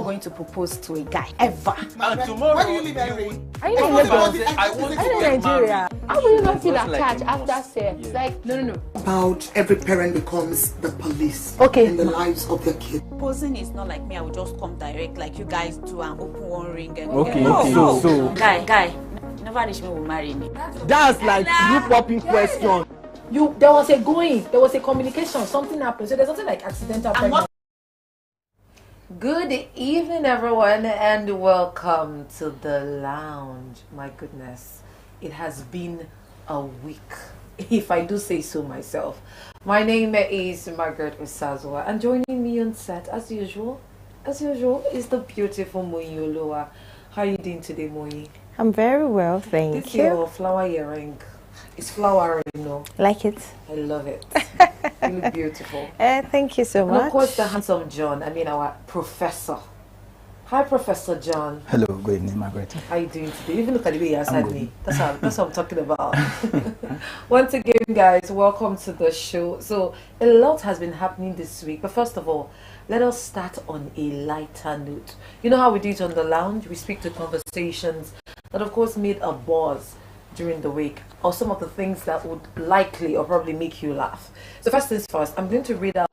not going to propose to a guy ever. And tomorrow, why do you live anyway? Are you in Lagos? I want to Are you in get Nigeria? married. How will you not feel Just like attached a after must. sex? Yeah. Like, no. About every parent becomes the police Okay. in the lives of their kids. Proposing is not like me. I will just come direct like you guys do and open one ring and Okay, no, okay. no. So Guy, you never reach me will marry me. that's like you popping question. There was a communication, something happened. So there's something like accidental pregnancy. Good evening, everyone, and welcome to the lounge. My goodness, it has been a week, if I do say so myself. My name is Margaret Osazwa, and joining me on set, as usual, is the beautiful Moyi Olowa. How are you doing today, Moyi? I'm very well, thank This you. your flower earring. It's flowering, you know. Like it? I love it. You look beautiful. Thank you so And much. of course, the handsome John. Our professor. Hi, Professor John. Hello, good evening, Margaret. How you doing today? Even look at the way you answered good. me. That's what I'm talking about. Once again, guys, welcome to the show. So, a lot has been happening this week. But first of all, let us start on a lighter note. You know how we do it on the lounge? We speak to conversations that, of course, made a buzz during the week, or some of the things that would likely or probably make you laugh. So first things first, I'm going to read out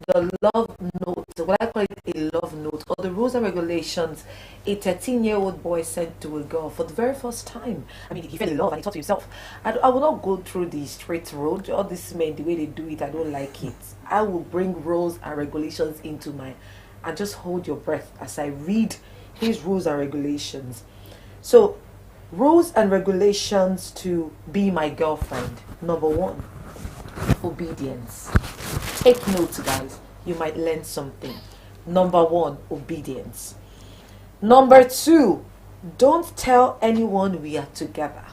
the love note, what I call it a love note, or the rules and regulations a 13-year-old boy sent to a girl for the very first time. He fell in love and he thought to himself, I will not go through the straight road. All these men, the way they do it, I don't like it. I will bring rules and regulations into mine. And just hold your breath as I read his rules and regulations. So, rules and regulations to be my girlfriend. Number 1, obedience. Take notes, guys. You might learn something. Number 1, obedience. Number 2, don't tell anyone we are together.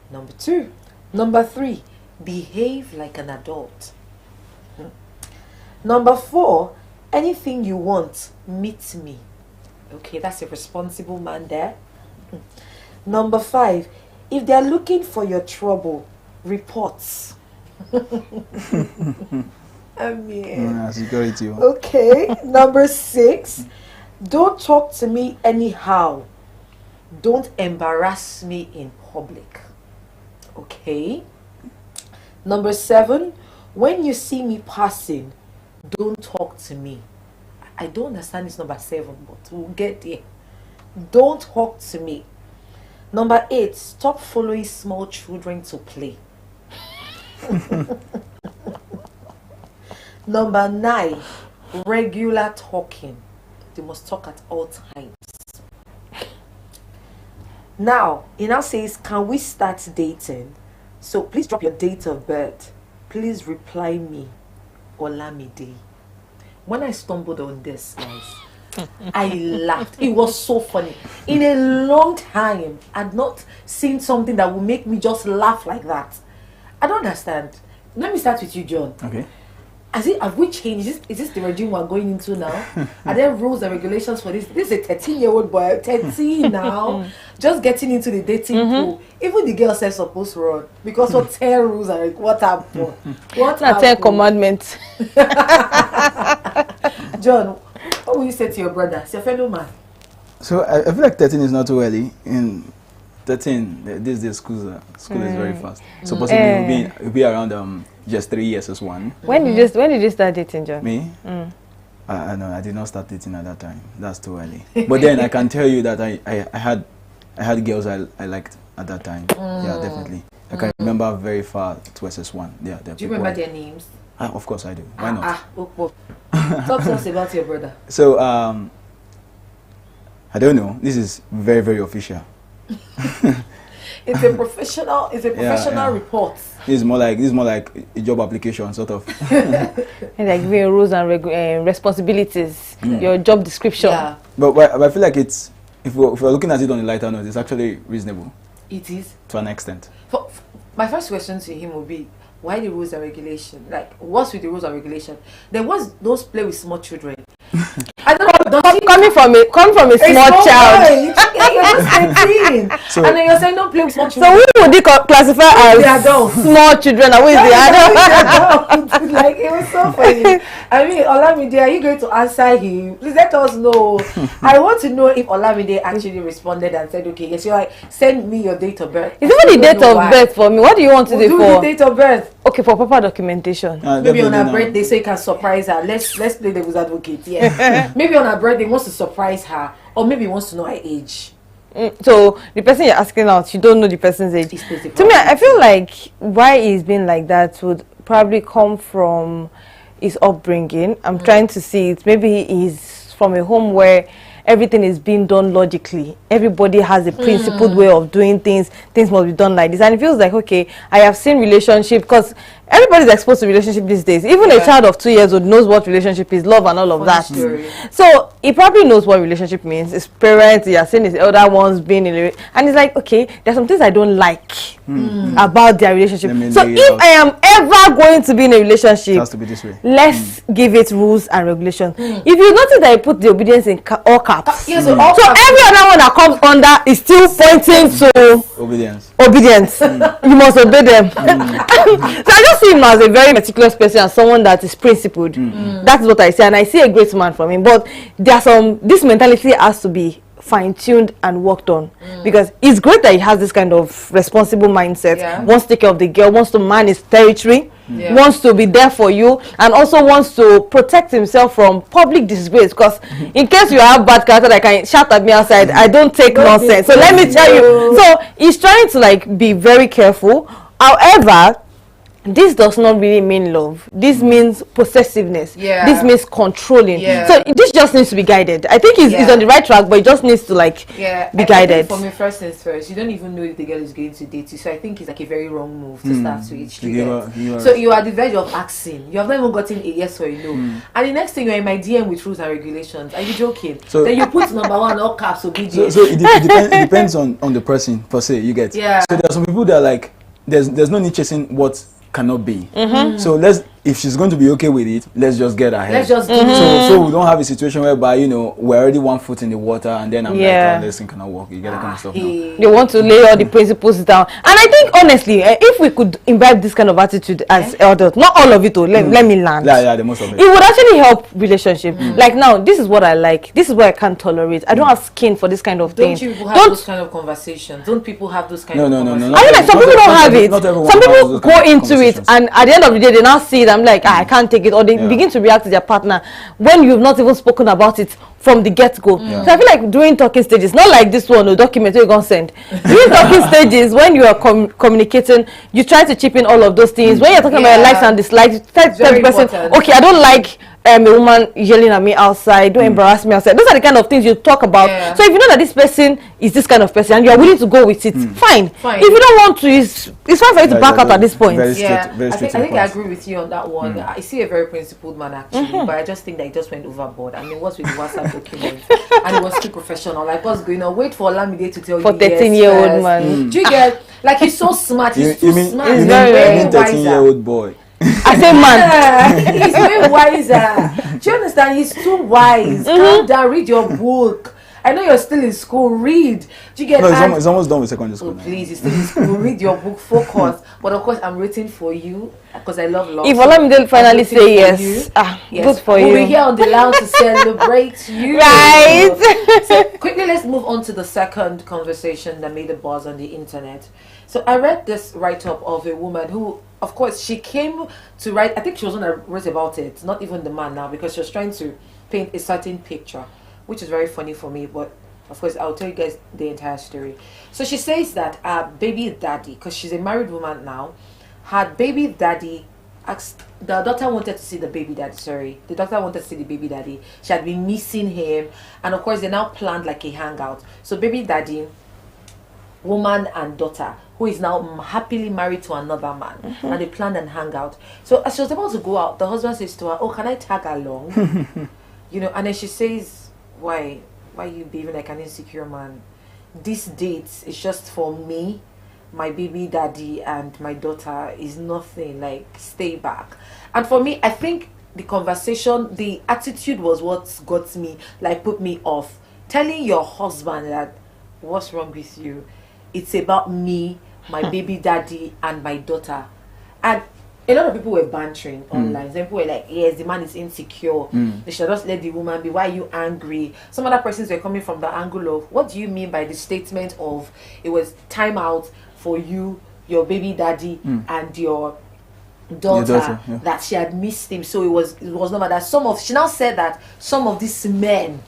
Number 2. Number 3, behave like an adult. Number 4, anything you want, meet me. Okay, that's a responsible man there. Number 5, if they're looking for your trouble, reports. Security. Okay. Number 6, don't talk to me anyhow. Don't embarrass me in public. Okay. Number 7, when you see me passing, don't talk to me. I don't understand this number 7, but we'll get there. Don't talk to me. Number 8, stop following small children to play. Number 9, regular talking. They must talk at all times. Now, it now says, can we start dating? So please drop your date of birth. Please reply me, Olamide. When I stumbled on this, guys, I laughed. It was so funny. In a long time, I'd not seen something that would make me just laugh like that. I don't understand. Let me start with you, John. Okay. Have we changed? Is this the regime we're going into now? Are there rules and regulations for this? This is a 13-year-old boy, 13 now, just getting into the dating pool. Even the girl says supposed to run because what 10 rules are what happened? What Not 10 commandments. John, what will you say to your brother? It's your fellow man. So I feel like 13 is not too early. In 13, these days school is very fast. So possibly it'll be around just 3 years as one. When did you start dating, John? Me? I did not start dating at that time. That's too early. But then I can tell you that I had girls I liked at that time. Yeah, definitely. I can remember very far to SS1. Yeah, do you remember their names? Of course I do. Why not? Talk to us about your brother. So I don't know. This is very, very official. It's a professional report. This is more like a job application, sort of. And like giving rules and responsibilities, your job description. Yeah. But I feel like if we're looking at it on a lighter note, it's actually reasonable. It is. To an extent. My first question to him would be, why the rules and regulation? Like, what's with the rules and regulation? There was those play with small children. I don't know coming from a small child. Boy, you're just 18. So- And then you're saying don't play with small So children. who would they classify The as adults. small children? And who is the adult? Like, it was so funny. I mean, Olamide, are you going to answer him? Please let us know. I want to know if Olamide actually responded and said, okay, yes, you're like, send me your date of birth. It's even the date of birth for me. What do you want to do Do for? the date of birth. Okay, for proper documentation. Maybe on her Definitely not. birthday, so you can surprise her. Let's play devil's advocate. Yeah. Maybe on her birthday, he wants to surprise her, or maybe he wants to know her age. So the person you're asking out, you don't know the person's age. He specifies To me, I it. feel like why he's been like that would probably come from his upbringing. I'm trying to see it. Maybe he's from a home where everything is being done logically. Everybody has a principled way of doing things. Things must be done like this. And it feels like, okay, I have seen relationship, because everybody's exposed to relationship these days. Even a child of 2 years old knows what relationship is, love and all of that. Story. So he probably knows what relationship means. His parents, he has seen his elder ones being in a, and he's like, okay, there's some things I don't like about their relationship. Let me So lay it if out. I am ever going to be in a It relationship, has to be this way. let's give it rules and regulations. If you notice that I put the obedience in all caps, Yeah, so all so every other one that comes under is still pointing to Obedience. obedience. You must obey them. So I just see him as a very meticulous person and someone that is principled. That's what I say, and I see a great man from him. But there are some, this mentality has to be fine-tuned and worked on, because it's great that he has this kind of responsible mindset. Yeah. Wants to take care of the girl, wants to man his territory, Yeah. wants to be there for you, and also wants to protect himself from public disgrace, because in case you have bad character that can shout at me outside, I don't take nonsense. So let me tell you, so he's trying to like be very careful. However, this does not really mean love. This means possessiveness. Yeah. This means controlling. Yeah. So this just needs to be guided. I think he's on the right track, but it just needs to like Yeah, be I guided. think for me, first things first, you don't even know if the girl is going to date you. So I think it's like a very wrong move to start with. You give her- you are- So you are at the verge of asking. You have not even gotten a yes or a no. And the next thing, you're in my DM with rules and regulations. Are you joking? So- then you put number one all caps obedience. So it depends on the person per se. You get. Yeah. So there are some people that are like, there's no need chasing what cannot be. So if she's going to be okay with it, let's just get ahead. Let's just do So we don't have a situation whereby, you know, we're already 1 foot in the water and then I'm Yeah. like, oh, this thing cannot work. You get that kind of stuff now. They want to lay all the principles down. And I think honestly, if we could imbibe this kind of attitude as adults, not all of it, let me land. Yeah, the most of it. It would actually help relationship. Like now, this is what I like. This is what I can't tolerate. I don't have skin for this kind of Don't thing. you people have those kind of conversations? Don't people have those kind No, of no, no, no, conversations? I mean, like some Not people don't every- have it. not everyone Some has people those go kind of into it, conversations. and at the end of the day, they now see it. I'm like, I can't take it, or they Yeah. begin to react to their partner when you've not even spoken about it from the get-go. So I feel like during talking stages, not like this one, or document you're gonna send. During talking stages, when you are communicating, you try to chip in all of those things. When you're talking about your likes and dislikes, you tell the Very person, important. okay, I don't like a woman yelling at me outside, don't embarrass me outside. Those are the kind of things you talk about. Yeah. So if you know that this person is this kind of person and you are willing to go with it, fine. Fine. If you don't want to, it's fine for you to back out at this point. Very straight, Yeah, very I straight think to the I point. agree with you on that one. I see a very principled man actually, but I just think that he just went overboard. I mean, what's with the WhatsApp document? And it was too professional. Like, what's going on? Wait for Olamide to tell For you. yes 13-year-old first. man. Do you get? Like, he's so smart. He's too You mean smart. He's He's very, way 13-year-old boy? I say man. Yeah, he's way wiser. Do you understand? He's too wise. Calm down. Read your book. I know you're still in school. Read. Do you get? No, And- it's almost done with secondary school Oh, now. please, you're still in school. Read your book. Focus. But of course, I'm waiting for you because I love love. If So Olamide I'm finally waiting say for yes, you. Yes. good for we'll you. be here on the lounge to celebrate you. Right. So quickly, let's move on to the second conversation that made a buzz on the internet. So I read this write-up of a woman who, of course, she came to write. I think she was going to write about it, not even the man now, because she was trying to paint a certain picture, which is very funny for me. But of course, I'll tell you guys the entire story. So she says that baby daddy, because she's a married woman now, had baby daddy asked, the daughter wanted to see the baby daddy, sorry. The doctor wanted to see the baby daddy. She had been missing him. And of course, they now planned like a hangout. So baby daddy, woman and daughter, who is now happily married to another man, and they planned and hangout. So as she was about to go out, the husband says to her, "Oh, can I tag along?" You know, and then she says, why are you behaving like an insecure man? This date is just for me, my baby daddy, and my daughter. Is nothing. Like, stay back. And for me, I think the conversation, the attitude was what got me, like put me off. Telling your husband that, what's wrong with you? It's about me, my baby daddy, and my daughter. And a lot of people were bantering online. Some people were like, yes, the man is insecure. They should just let the woman be. Why are you angry? Some other persons were coming from the angle of, what do you mean by the statement of, it was time out for you, your baby daddy, and your daughter, that she had missed him, so it was not that she now said that some of these men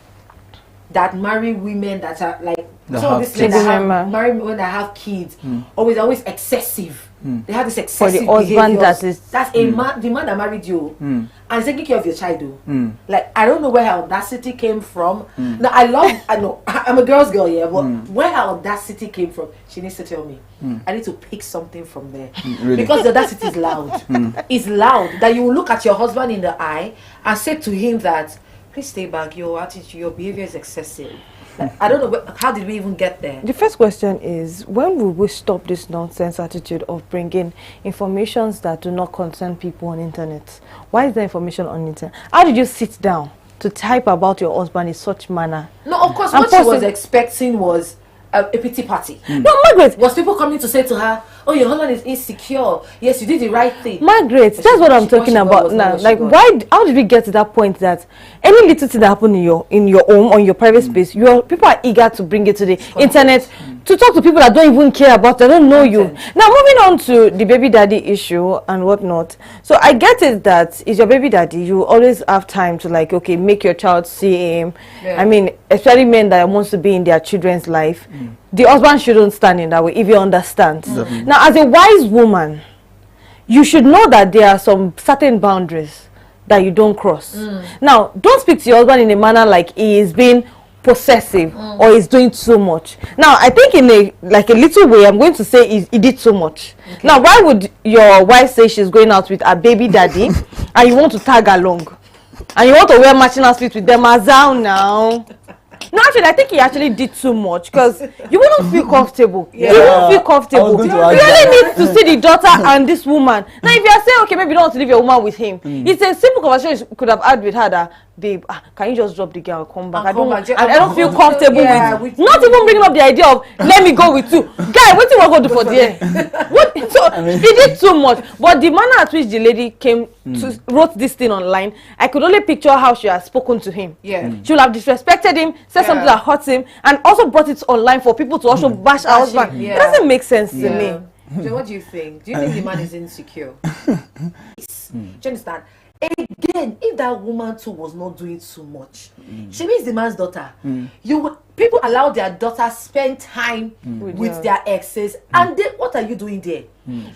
that marry women that are like some of these men that marry women that have kids always excessive. They have this excessive for the husband behaviors. That's a man, the man that married you and is taking care of your child. Like, I don't know where her audacity came from. Now I know I'm a girl's girl, yeah, but where her audacity came from, she needs to tell me. I need to pick something from there. Really? Because the audacity is loud. It's loud that you will look at your husband in the eye and say to him that, please stay back, your attitude, your behavior is excessive. Like, I don't know, how did we even get there? The first question is, when will we stop this nonsense attitude of bringing informations that do not concern people on internet? Why is there information on internet? How did you sit down to type about your husband in such manner? No, of course, what she was expecting was a pity party. No, Margaret. Was people coming to say to her, oh, your husband is insecure. Yes, you did the right thing. Margaret, that's what I'm talking about now. Like, how did we get to that point that any little thing that happened in your home, on your private space, people are eager to bring it to the internet, to talk to people that don't even care about, they don't know you. Now, moving on to the baby daddy issue and whatnot. So I get it that is your baby daddy, you always have time to, like, okay, make your child see him. I mean, especially men that wants to be in their children's life. The husband shouldn't stand in that way, if you understand. Now, as a wise woman, you should know that there are some certain boundaries that you don't cross. Now, don't speak to your husband in a manner like he is being possessive or is doing too much. Now, I think in a little way, I'm going to say he did too much. Now, why would your wife say she's going out with a baby daddy and you want to tag along? And you want to wear matching outfits with them as well now? No, actually, I think he actually did too much, because you wouldn't feel comfortable. You wouldn't feel comfortable. You really need to see the daughter and this woman. Now, if you are saying, okay, maybe you don't want to leave your woman with him, it's a simple conversation you could have had with her that, babe, can you just drop the girl and come back? I don't feel comfortable with not even bringing up the idea of, let me go with you. Guy, what do you want to do for there? What? So, he did too much. But the manner at which the lady came to wrote this thing online, I could only picture how she has spoken to him. She would have disrespected him, said something that hurts him, and also brought it online for people to also bash her husband. It doesn't make sense to me. So what do you think? Do you think the man is insecure? Do you understand? Again, if that woman too was not doing too much, she means the man's daughter. People allow their daughters spend time with their exes, and what are you doing there?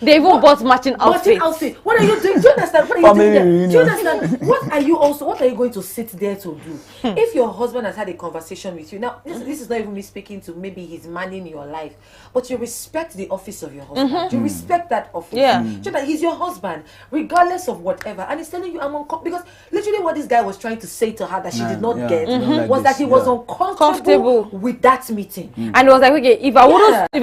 They even bought matching outfits. What are you doing? Do you understand? What are you doing there? Do you understand? What are you going to sit there to do? If your husband has had a conversation with you, now this is not even me speaking to maybe he's manning your life, but you respect the office of your husband. You respect that office. So that he's your husband, regardless of whatever. And he's telling you, I'm uncomfortable, because literally what this guy was trying to say to her that she did not get was that he was uncomfortable with that meeting. And it was like, okay, if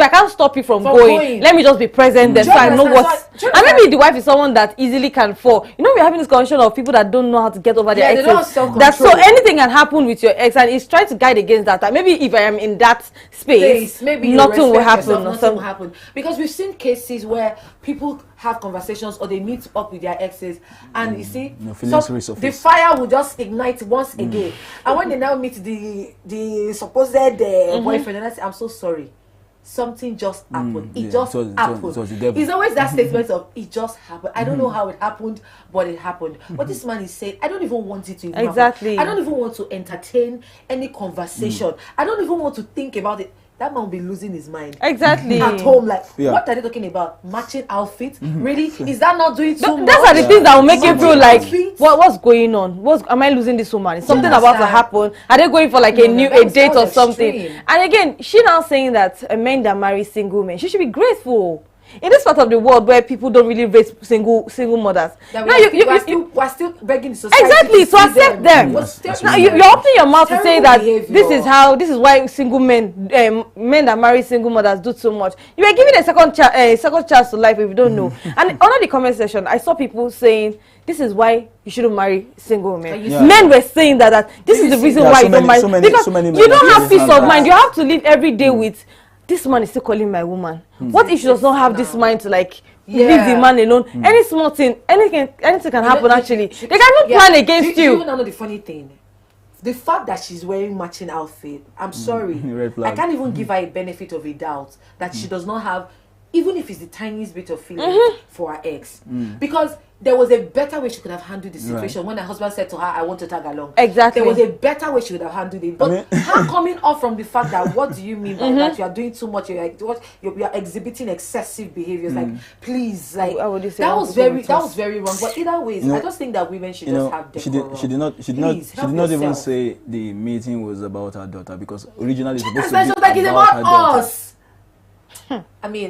I can't stop you from going, let me just be present there so I know what. And maybe the wife is someone that easily can fall. You know, we're having this conversation of people that don't know how to get over their exes. That so anything can happen with your ex, and he's trying to guide against that. Like, maybe if I am in that space, maybe nothing will happen. Nothing will happen. Because we've seen cases where people have conversations or they meet up with their exes, and you see, the fire will just ignite once again. And when they now meet the supposed boyfriend, and I say, I'm so sorry, something just happened. It just happened. It's always that statement of, it just happened. I don't know how it happened, but it happened. But this man is saying, I don't even want it to happen. I don't even want to entertain any conversation. I don't even want to think about it. That man will be losing his mind. Exactly. At home, like, what are they talking about? Matching outfits? Really? Is that not doing too much? Those are the things that will make you feel like, what's going on? Am I losing this woman? Is something about to happen? Are they going for like a date or something? And again, she now saying that men that marry single men, she should be grateful. in this part of the world where people don't really raise single mothers. Now we're still begging the society exactly to accept them. Now you're opening your mouth to say that this is why single men that marry single mothers do so much. You are giving a second chance to life if you don't know. And under the comment section, I saw people saying this is why you shouldn't marry single men. Men were saying that this is the reason why you don't marry, because you don't have peace of mind. You have to live every day with this man is still calling my woman. What if she does not have this mind to like leave the man alone? Any small thing, anything can happen. Actually, they cannot plan against you. Do you know the funny thing? The fact that she's wearing matching outfit, I'm sorry, I can't even give her a benefit of a doubt that she does not have, even if it's the tiniest bit of feeling for her ex, because there was a better way she could have handled the situation when her husband said to her, I want to tag along. Exactly. There was a better way she would have handled it. But her coming off from the fact that, what do you mean by that? You are doing too much. You're exhibiting excessive behaviors. Like, please, like, that was very wrong. But either ways, I just think that women should just have decorum. She did not even say the meeting was about her daughter, because originally it was supposed to be about her daughter. Us. I mean,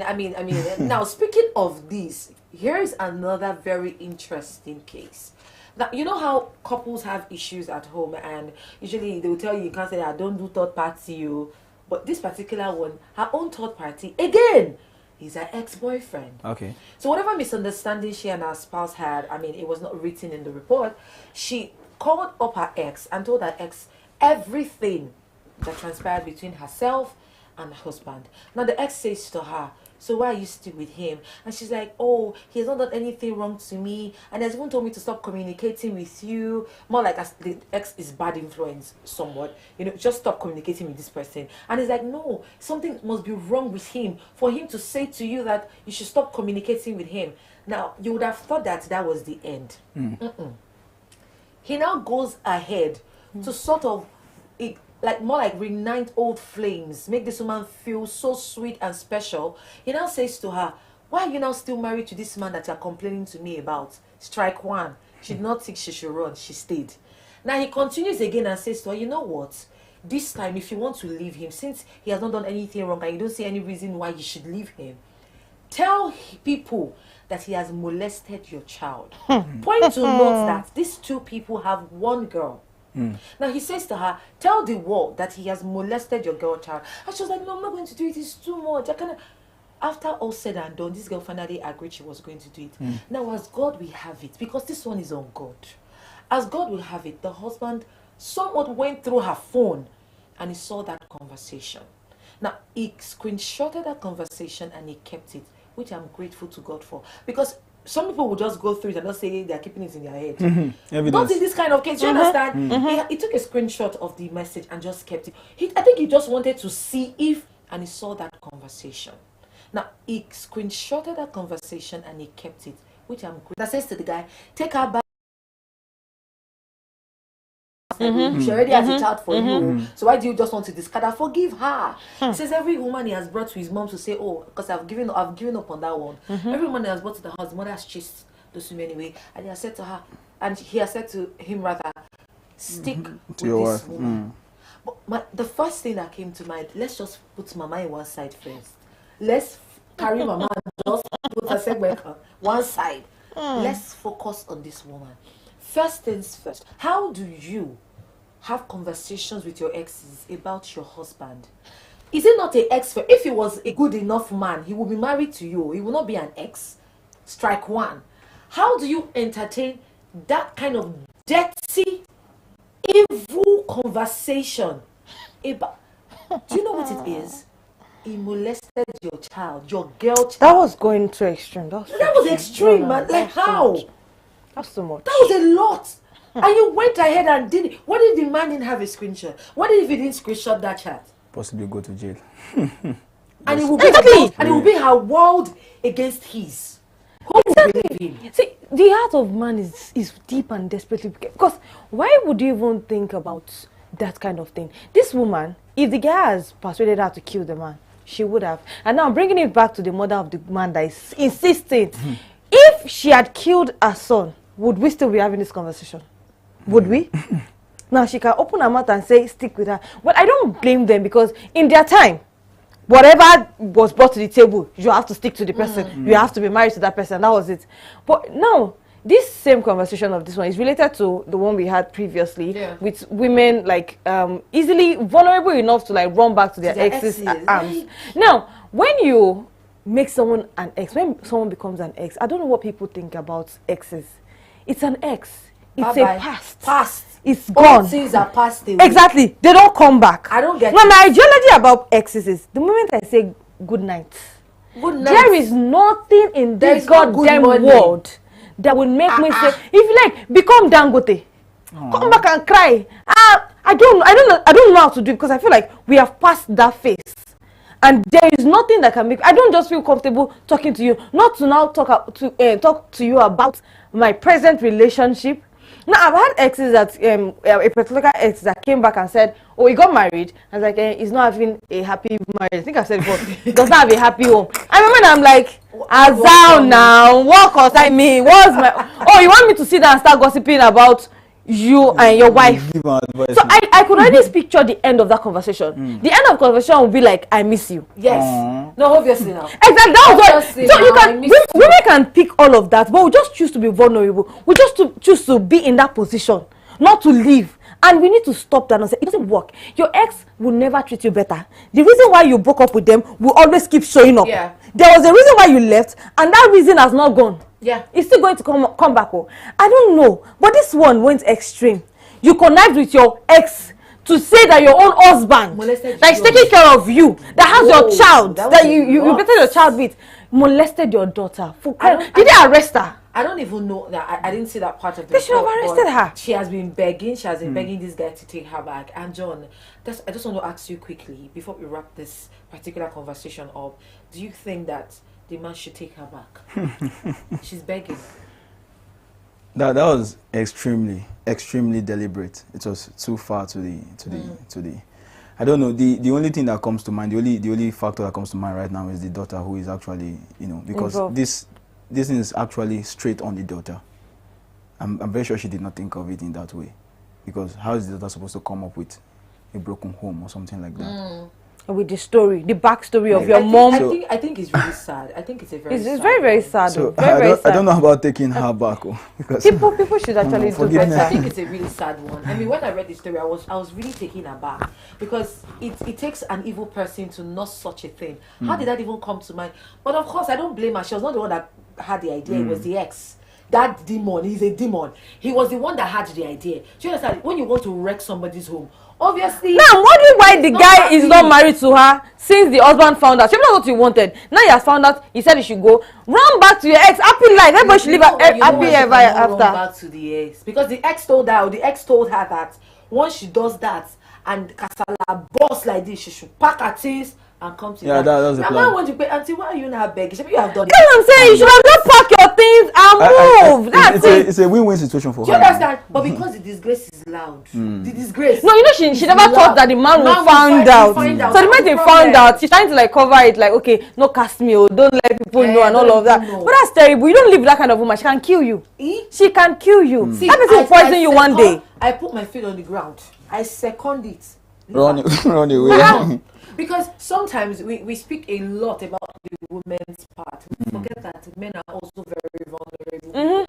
now speaking of this, here is another very interesting case. Now, you know how couples have issues at home, and usually they will tell you can't say, I don't do third party, but this particular one, her own third party, again, is her ex-boyfriend. Okay. So whatever misunderstanding she and her spouse had, I mean, it was not written in the report, she called up her ex and told her ex everything that transpired between herself and her husband. Now the ex says to her, so why are you still with him? And she's like, oh, he has not done anything wrong to me, and has even told me to stop communicating with you. More like as the ex is bad influence somewhat, just stop communicating with this person. And he's like, no, something must be wrong with him for him to say to you that you should stop communicating with him. Now you would have thought that was the end. He now goes ahead to sort of more like reignite old flames, make this woman feel so sweet and special. He now says to her, why are you now still married to this man that you're complaining to me about? Strike one. She did not think she should run. She stayed. Now he continues again and says to her, you know what? This time, if you want to leave him, since he has not done anything wrong and you don't see any reason why you should leave him, tell people that he has molested your child. Point to note that these two people have one girl. Now he says to her, tell the world that he has molested your girl child. And she was like, no, I'm not going to do it. It's too much. After all said and done, this girl finally agreed she was going to do it. Now, as God will have it, because this one is on God, as God will have it, the husband somewhat went through her phone and he saw that conversation. Now, he screenshotted that conversation and he kept it, which I'm grateful to God for. Because some people will just go through it and not say they're keeping it in their head. Not in this kind of case, you understand? He took a screenshot of the message and just kept it. I think he just wanted to see if, and he saw that conversation. Now, he screenshotted that conversation and he kept it, which I'm grateful. That says to the guy, take her back. She already has a child for you, so why do you just want to discard her? Forgive her. He says every woman he has brought to his mom to say, oh, because I've given up on that one. Every woman he has brought to the house, the mother has chased those women away, and he has said to her, and he has said to him rather, stick with this woman. But the first thing that came to mind, let's just put Mama in one side first. Let's carry Mama and just put her segment on one side. Let's focus on this woman. First things first, how do you have conversations with your exes about your husband? Is it not an ex? If he was a good enough man, he would be married to you. He will not be an ex. Strike one. How do you entertain that kind of dirty, evil conversation about? Do you know what it is? He molested your child, your girl child. That was going too extreme. That was extreme, man. Like how? That's too much. That was a lot. And you went ahead and did it. What if the man didn't have a screenshot? What if he didn't screenshot that chat? Possibly go to jail. And it will be her world against his. Who will believe him? See, the heart of man is deep and desperately wicked. Because why would you even think about that kind of thing? This woman, if the guy has persuaded her to kill the man, she would have. And now I'm bringing it back to the mother of the man that is insisting. If she had killed her son, would we still be having this conversation? Would we? Now she can open her mouth and say, stick with her. But I don't blame them, because in their time, whatever was brought to the table, you have to stick to the person. You have to be married to that person. That was it. But now, this same conversation of this one is related to the one we had previously with women like easily vulnerable enough to like run back to their ex's arms. Now, when you make someone an ex, when someone becomes an ex, I don't know what people think about exes. It's an ex. It's a past. It's gone. All things are passed away. Exactly. They don't come back. I don't get it. My ideology about exes is the moment I say good night, there is nothing in this goddamn world that will make me say, if you like, become Dangote. Come back and cry. I don't know how to do it because I feel like we have passed that phase. And there is nothing that can make. I don't just feel comfortable talking to you. Not to now talk to you about my present relationship. Now I've had exes that a particular ex that came back and said, "Oh, he got married." I was like, "He's not having a happy marriage." I think I said before, he does not have a happy home. I remember I'm like, "Azal now, what concern me? What's my? Oh, you want me to sit down and start gossiping about you and your wife?" So I could already picture the end of that conversation. The end of the conversation will be like, "I miss you." Yes. No, obviously now. Exactly. That was what. So you can women can pick all of that, but we just choose to be vulnerable. We just choose to be in that position, not to leave. And we need to stop that and say it doesn't work. Your ex will never treat you better. The reason why you broke up with them will always keep showing up. Yeah. There was a reason why you left, and that reason has not gone. Yeah. It's still going to come back. Oh, I don't know, but this one went extreme. You connect with your ex to say that your own husband that is taking care of you, that has your child, that you better your child with, molested your daughter. Did they arrest her? I don't even know that. I didn't see that part of the They should have arrested her. She has been begging. She has been begging this guy to take her back. And John, I just want to ask you quickly before we wrap this particular conversation up. Do you think that the man should take her back? She's begging. That was extremely deliberate. It was too far to the. I don't know. The only thing that comes to mind, the only factor that comes to mind right now is the daughter who is actually, because involved. This is actually straight on the daughter. I'm very sure she did not think of it in that way, because how is the daughter supposed to come up with a broken home or something like that? With the story, the backstory of your mom. I think it's really sad. I think it's a very it's sad very sad. So very sad. I don't know about taking her back. Because people should actually do better. I think it's a really sad one. I mean, when I read the story, I was really taken aback, because it takes an evil person to know such a thing. How did that even come to mind? But of course, I don't blame her. She was not the one that had the idea. It was the ex. That demon, he's a demon. He was the one that had the idea. Do you understand? When you want to wreck somebody's home, obviously. Now I'm wondering why the guy is not married to her since the husband found out. She knows what you wanted. Now he has found out. He said he should go. Run back to your ex. Happy life. Everybody should live happy ever after. Run back to the ex, because the ex told her, or the ex told her that once she does that and Kasala boss like this, she should pack her things and come to that was the plan. Now want to pay, auntie, why are you not begging? You have done it. That's what I'm saying. You should have just pack your things and move. That's it. It's a win-win situation for her. Do you understand? But because the disgrace is loud, the disgrace. No, she never thought that the man will find out. So the moment they found out, she's trying to like cover it, like, okay, no cast me, or don't let people know and all of that. But that's terrible. You don't live with that kind of woman. She can kill you. She can kill you. See, that person will poison you one day. I put my feet on the ground. I second it. Run away. Because sometimes we speak a lot about the women's part. We forget that men are also very vulnerable.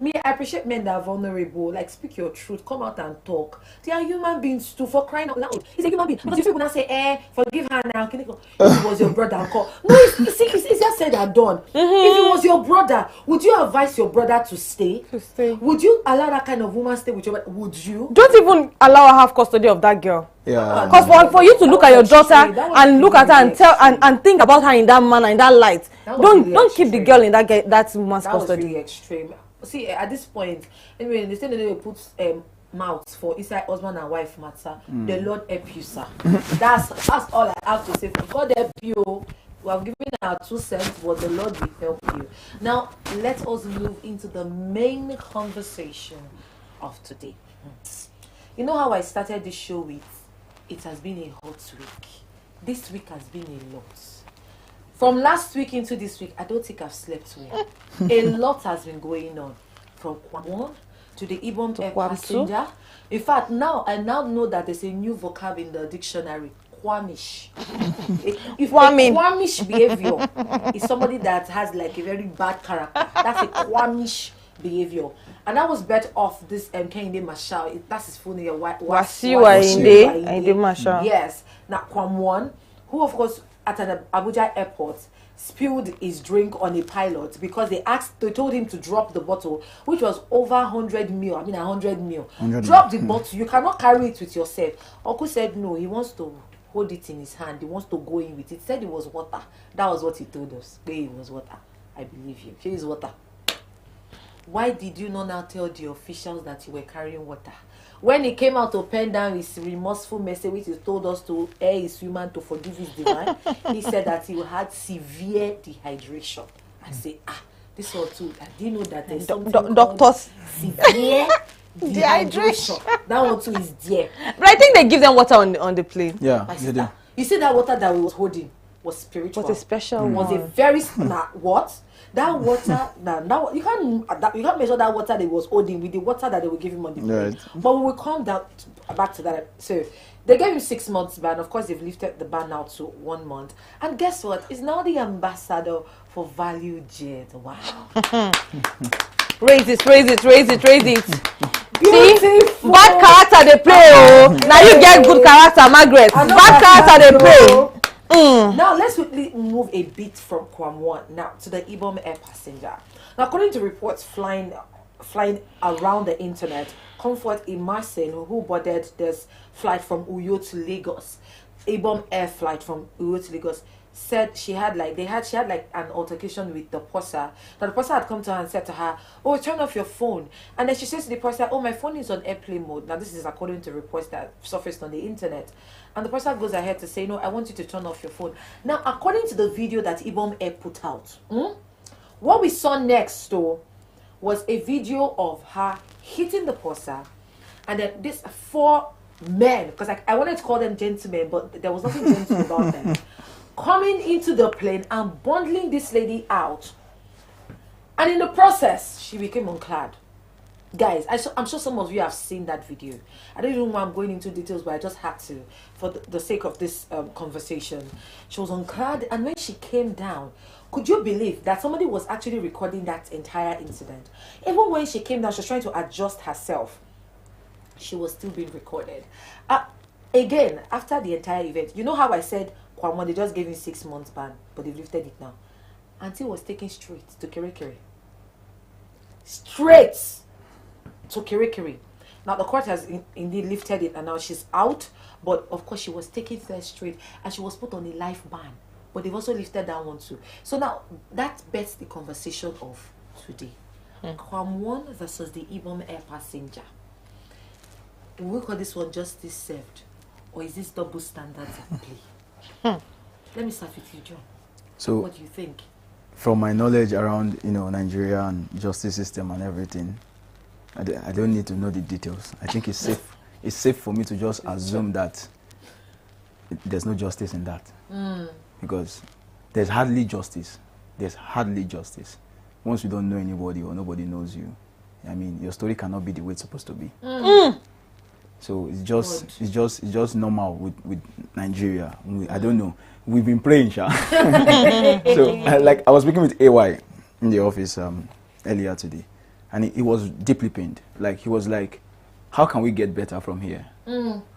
Me, I appreciate men that are vulnerable. Like, speak your truth. Come out and talk. They are human beings too, for crying out loud. He's a human being. Because if you would not say, forgive her now. Can you if it was your brother, call. No, it's easier said than done. If it was your brother, would you advise your brother to stay? Would you allow that kind of woman stay with your brother? Would you? Don't even allow her have custody of that girl. Yeah. Because for you to look at your daughter and look at her and tell and think about her in that manner, in that light, don't keep the girl in that woman's custody. That was really extreme. See, at this point, anyway, they say that they put mouths for inside husband and wife matter. The Lord help you, sir. That's all I have to say. God help you. We have given our 2 cents, but the Lord will help you. Now, let us move into the main conversation of today. You know how I started this show with, it has been a hot week. This week has been a lot. From last week into this week, I don't think I've slept well. A lot has been going on. From KWAM to the Ibom passenger. In fact, I now know that there's a new vocab in the dictionary. quamish. If Quamming. a quamish behavior is somebody that has like a very bad character, that's a quamish behavior. And I was bet off this Kehinde Marshall. That's his full name. Wasiu Ayinde Marshall. Yes. Now Kwam who of course at an Abuja airport spilled his drink on a pilot because they told him to drop the bottle, which was over 100 mil. 100 mil. Drop the bottle. You cannot carry it with yourself. Uncle said no. He wants to hold it in his hand. He wants to go in with it. He said it was water. That was what he told us. It was water. I believe you. Here is water. Why did you not now tell the officials that you were carrying water? When he came out to pen down his remorseful message, which he told us to air his human to forgive his divine, he said that he had severe dehydration. I say, this one too. I didn't know that there's something doctors severe dehydration. That one too is there. But I think they give them water on the plane. Yeah, they do. You see that water that we was holding was spiritual. Was a special one. Was a very what? That water, now you can't measure that water that he was holding with the water that they will give him on the plane. Right. But we will come back to that. So they gave him 6 months ban. Of course, they've lifted the ban now to 1 month. And guess what? He's now the ambassador for Value Jet. Wow. Raise it. Beautiful. See, bad character they play. Oh, now you get good character, Margaret. Bad character they play. Now let's quickly move a bit from KWAM now to the Ibom air passenger. Now, according to reports flying around the internet, Comfort Imasen, who boarded this flight from Uyo to Lagos, Ibom air flight from Uyo to Lagos, said she had an altercation with the purser. That the purser had come to her and said to her, "Oh, turn off your phone." And then she says to the purser, "Oh, my phone is on airplane mode." Now this is according to reports that surfaced on the internet. And the purser goes ahead to say, "No, I want you to turn off your phone." Now, according to the video that Ibom Air put out, what we saw next though was a video of her hitting the purser, and then these 4 men, because I wanted to call them gentlemen, but there was nothing gentle about them, coming into the plane and bundling this lady out. And in the process, she became unclad. Guys, I'm sure some of you have seen that video. I don't even know why I'm going into details, but I just had to for the sake of this conversation. She was unclad, and when she came down, could you believe that somebody was actually recording that entire incident? Even when she came down, she was trying to adjust herself. She was still being recorded. Again, after the entire event, you know how I said Kwam, they just gave him 6 months ban, but they've lifted it now. Auntie was taken straight to Kirikiri. Straight to Kirikiri. Now the court has indeed lifted it, and now she's out. But of course, she was taken there straight, and she was put on a life ban. But they've also lifted that one too. So now that bets the conversation of today. KWAM versus the Ibom air passenger. Will we call this one justice served, or is this double standards at play? Let me start with you, John. So, what do you think? From my knowledge around, Nigeria and justice system and everything, I don't need to know the details. I think it's safe. It's safe for me to just assume that there's no justice in that, because there's hardly justice. There's hardly justice. Once you don't know anybody or nobody knows you, I mean, your story cannot be the way it's supposed to be. So it's just normal with Nigeria. I don't know. We've been praying, Sha. So I was speaking with AY in the office earlier today, and he was deeply pained. Like, he was like, "How can we get better from here?"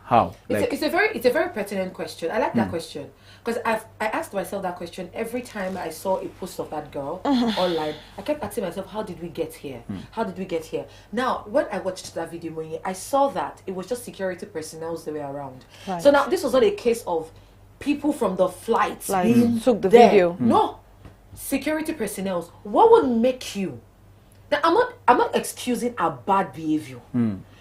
How? It's a very pertinent question. I like that question, because I asked myself that question every time I saw a post of that girl online. I kept asking myself, how did we get here? How did we get here? Now, when I watched that video, I saw that it was just security personnel that were around. Right. So now this was not a case of people from the flight took the video. No, security personnel. What would make you? Now, I'm not excusing a bad behavior.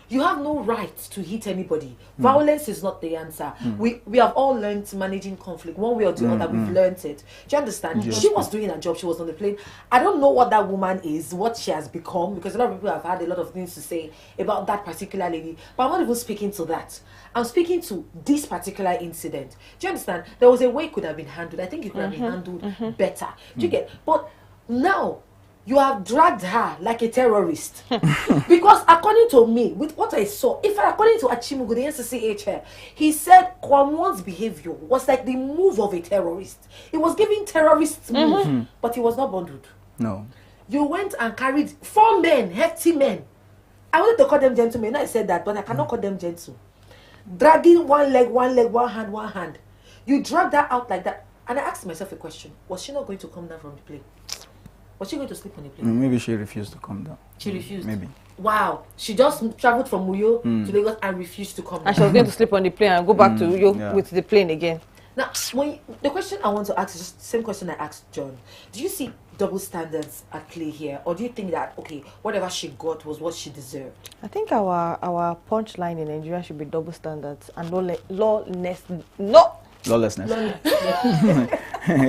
You have no right to hit anybody. Violence is not the answer. We have all learned managing conflict one way or the other. We've learned it. Do you understand? Yes. She was doing her job. She was on the plane. I don't know what that woman is, what she has become, because a lot of people have had a lot of things to say about that particular lady. But I'm not even speaking to that. I'm speaking to this particular incident. Do you understand? There was a way it could have been handled. I think it could have been handled better. Do you get? But now, you have dragged her like a terrorist. Because according to me, with what I saw, according to Achimugu, the NCCH here, he said Kwamwon's behavior was like the move of a terrorist. It was giving terrorist move, but he was not bundled. No. You went and carried 4 men, hefty men. I wanted to call them gentlemen. I said that, but I cannot call them gentle. Dragging one leg, one hand. You dragged her out like that. And I asked myself a question. Was she not going to come down from the plane? Was she going to sleep on the plane? Maybe she refused to come down. She refused? Maybe. Wow. She just traveled from Uyo to Lagos and refused to come down. And she was going to sleep on the plane and go back to Uyo with the plane again. Now, the question I want to ask is just the same question I asked John. Do you see double standards at play here? Or do you think that, okay, whatever she got was what she deserved? I think our punchline in Nigeria should be double standards and lawlessness.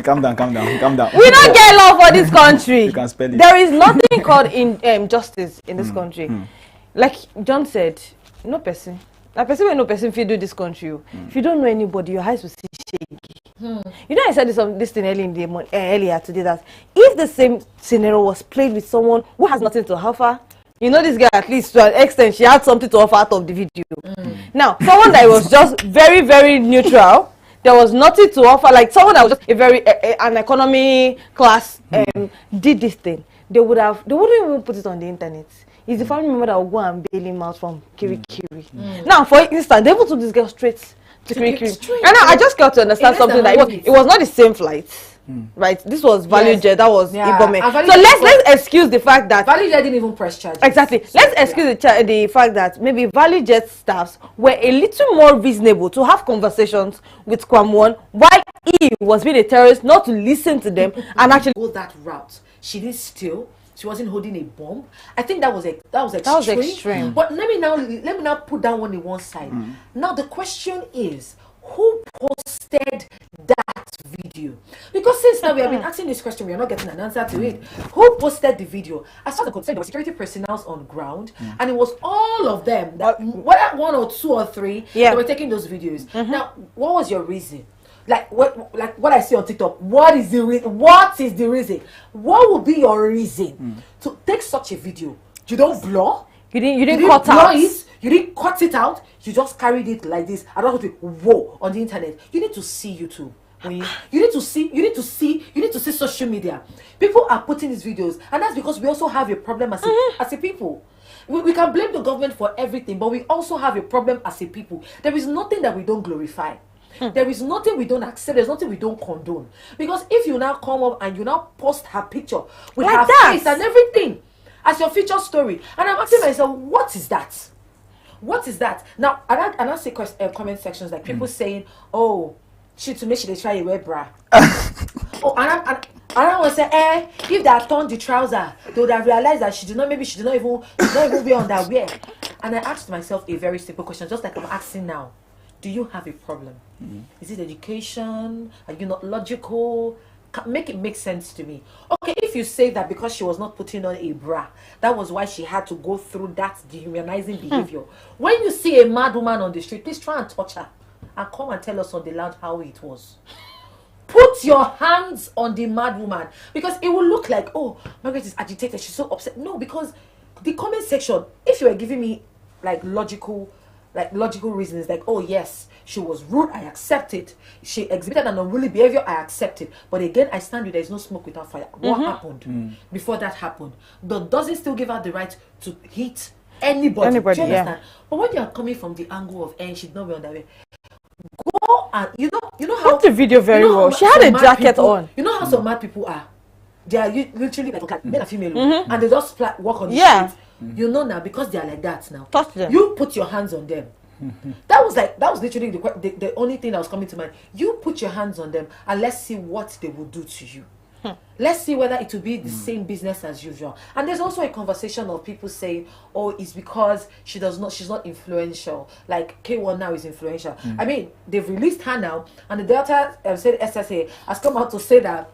Calm down. We don't get law for this country. You can spell it. There is nothing called in justice in this country. Like John said, no person. Like person when no person fit do this country. If you don't know anybody, your eyes will see shaky. You know, I said this thing earlier today that if the same scenario was played with someone who has nothing to offer, you know, this girl, at least to an extent, she had something to offer out of the video. Now, someone that was just very, very neutral, there was nothing to offer, like someone that was just a very an economy class did this thing, they wouldn't even put it on the internet. It's the family member that will go and bail him out from Kirikiri. Now, for instance, they even took this girl straight to Kirikiri. And I just got to understand something that it was not the same flight. Right, this was value jet, that was Ibom. So let's excuse the fact that value jet didn't even press charges. Exactly. Let's excuse the fact that maybe value jet staffs were a little more reasonable to have conversations with Kwamwon while he was being a terrorist, not to listen to them and actually go that route. She didn't steal. She wasn't holding a bomb. I think that was extreme. But let me now put that one in one side. Now the question is, who posted that video? Because since now we have been asking this question, we are not getting an answer to it. Who posted the video? As far as I'm concerned, there were security personnel on ground, and it was all of them, that whether 1 or 2 or 3, they were taking those videos. Now, what was your reason? Like what I see on TikTok, what is the reason? What would be your reason to take such a video? You don't blur? You didn't cut out it. You didn't cut it out. You just carried it like this. I don't want to whoa on the internet. You need to see YouTube. You need to see social media. People are putting these videos, and that's because we also have a problem as a people. We can blame the government for everything, but we also have a problem as a people. There is nothing that we don't glorify. There is nothing we don't accept. There's nothing we don't condone. Because if you now come up and you now post her picture with like her face and everything as your feature story, and I'm asking myself, what is that? What is that? Now, I see comment sections like people saying, "Oh, she to make sure they try a wear bra." Oh, and I want to say, if they had turned the trouser, they would have realized that she did not even wear underwear. And I asked myself a very simple question, just like I'm asking now. Do you have a problem? Is it education? Are you not logical? Make it make sense to me. Okay, if you say that because she was not putting on a bra, that was why she had to go through that dehumanizing behavior. When you see a mad woman on the street, please try and touch her and come and tell us on the loud how it was. Put your hands on the mad woman, because it will look like, oh, Margaret is agitated, she's so upset. No, because the comment section, if you were giving me like logical reasons, like, oh yes, she was rude, I accept it. She exhibited an unruly behavior, I accept it. But again, I stand with there is no smoke without fire. What happened before that happened? But does it still give her the right to hit anybody? Do you understand? But when you are coming from the angle of, she did not wear underwear, go and you know how the video very well. She had a jacket on. You know how some mad people are. They are literally like men and female, and they just walk on the street. You know now, because they are like that now. Touch them. You put your hands on them. That was literally the only thing that was coming to mind. You put your hands on them and let's see what they will do to you. Let's see whether it will be the same business as usual. And there's also a conversation of people saying, oh, it's because she's not influential. Like KWAM now is influential. I mean, they've released her now, and the Delta said SSA has come out to say that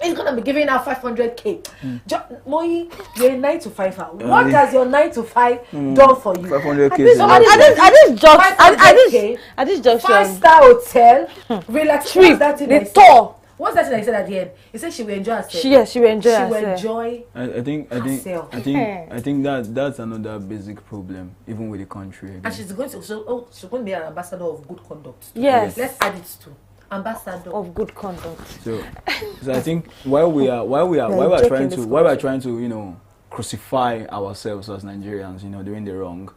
it's gonna be giving her 500k. Moi, you're a 9 to 5. What has your 9 to 5 done for you? 500k. I just 5-star hotel, relax trip. that in the tour. What's that thing that he said at the end? He said she will enjoy herself. She will enjoy She herself. will enjoy. I think that's another basic problem, even with the country. Again. And she's going to she's going to be an ambassador of good conduct. Yes. Let's add it to ambassador of good conduct. So I think while we are trying to crucify ourselves as Nigerians, doing the wrong,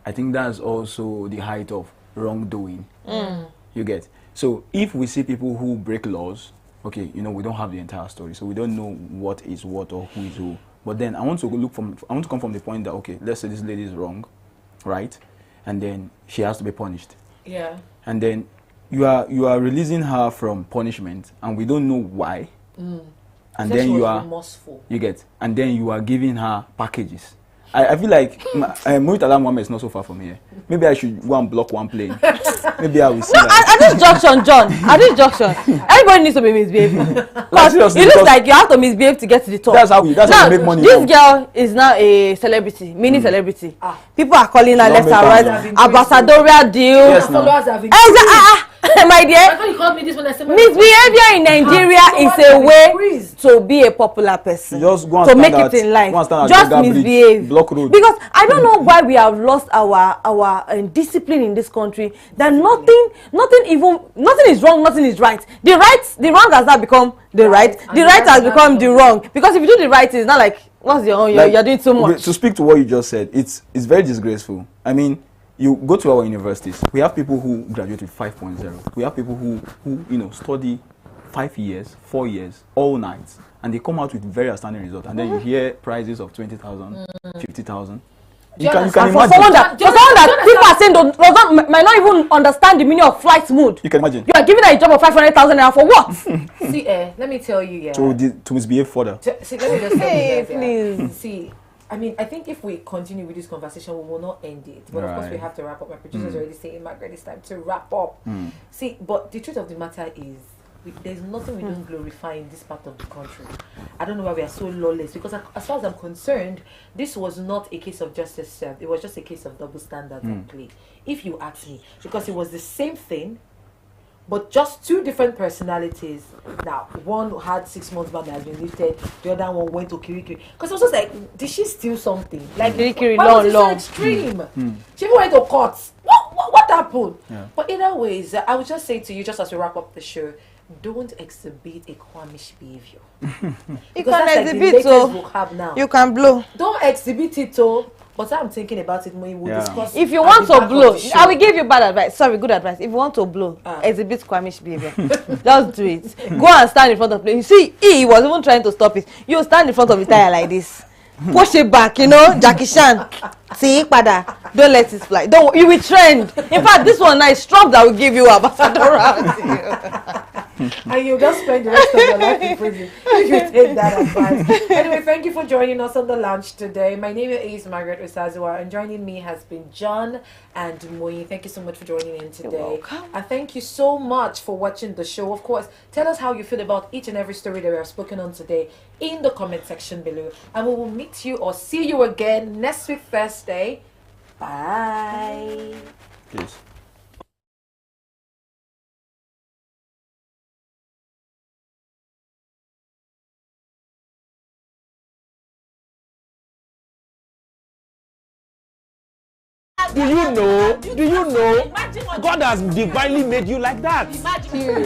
I think that's also the height of wrongdoing. You get. So if we see people who break laws, okay, we don't have the entire story, so we don't know what is what or who is who. But then I want to come from the point that, okay, let's say this lady is wrong, right? And then she has to be punished. Yeah. And then you are releasing her from punishment, and we don't know why. And then you are remorseful. You get, and then you are giving her packages. I feel like Muritala Mohammed is not so far from here. Maybe I should go and block one plane. Maybe I will see. At this junction, John. At this junction, everybody needs to be misbehaving. Like, it looks like you have to misbehave to get to the top. That's how we make money. This girl is now a celebrity, mini celebrity. People are calling her left and right. Ambassadorial deal. Yes, no. My dear, I thought you called me this when I said misbehavior in Nigeria is a way to be a popular person. Just go and to make it in life. Just misbehave. Block road. Because I don't know why we have lost our discipline in this country. That nothing is wrong, nothing is right. The wrong has now become the right. The right has become the wrong. Because if you do the right, it's not like what's your own? You're doing too much. To speak to what you just said, it's very disgraceful. I mean, you go to our universities, we have people who graduate with 5.0. We have people who study 5 years, 4 years, all nights, and they come out with very outstanding results. And then you hear prizes of 20,000, 50,000. You can imagine. For someone that people are saying might not even understand the meaning of flight mode. You can imagine. You are giving her a job of 500,000 naira for what? See, let me tell you, To misbehave further. See, let me just say please. See, I mean, I think if we continue with this conversation, we will not end it. But of course, we have to wrap up. My producer's already saying, Margaret, it's time to wrap up. See, but the truth of the matter is, there's nothing we don't glorify in this part of the country. I don't know why we are so lawless, because as far as I'm concerned, this was not a case of justice served. It was just a case of double standards at play, if you ask me. Because it was the same thing, but just two different personalities. Now, one had 6 months ban that has been lifted. The other one went to Kirikiri. Because it was just like, did she steal something? Like, Kirikiri, why was it so long. extreme? She even went to court. What happened? Yeah. But either ways, I would just say to you, just as we wrap up the show, don't exhibit a Kwamish behavior. You Because can that's exhibit like the latest vocab now. You can blow. Don't exhibit it, but I'm thinking about it when we discuss. If you want to blow, I will give you bad advice. Sorry, good advice. If you want to blow, exhibit Kwamish behavior. Just do it. Go and stand in front of the plane. You see, he was even trying to stop it. You stand in front of the tire like this. Push it back, Jackie Chan. See, pada. Don't let it fly. Don't. You will trend. In fact, this one now is strong that will give you ambassador. And you'll just spend the rest of your life in prison if you take that advice. Anyway, thank you for joining us on the lounge today. My name is Margaret Osazuwa, and joining me has been John and Moyi. Thank you so much for joining in today. You're welcome. And thank you so much for watching the show. Of course, tell us how you feel about each and every story that we have spoken on today in the comment section below. And we will meet you or see you again next week, Thursday. Bye. Peace. Do you know? God has divinely made you like that. Imagine.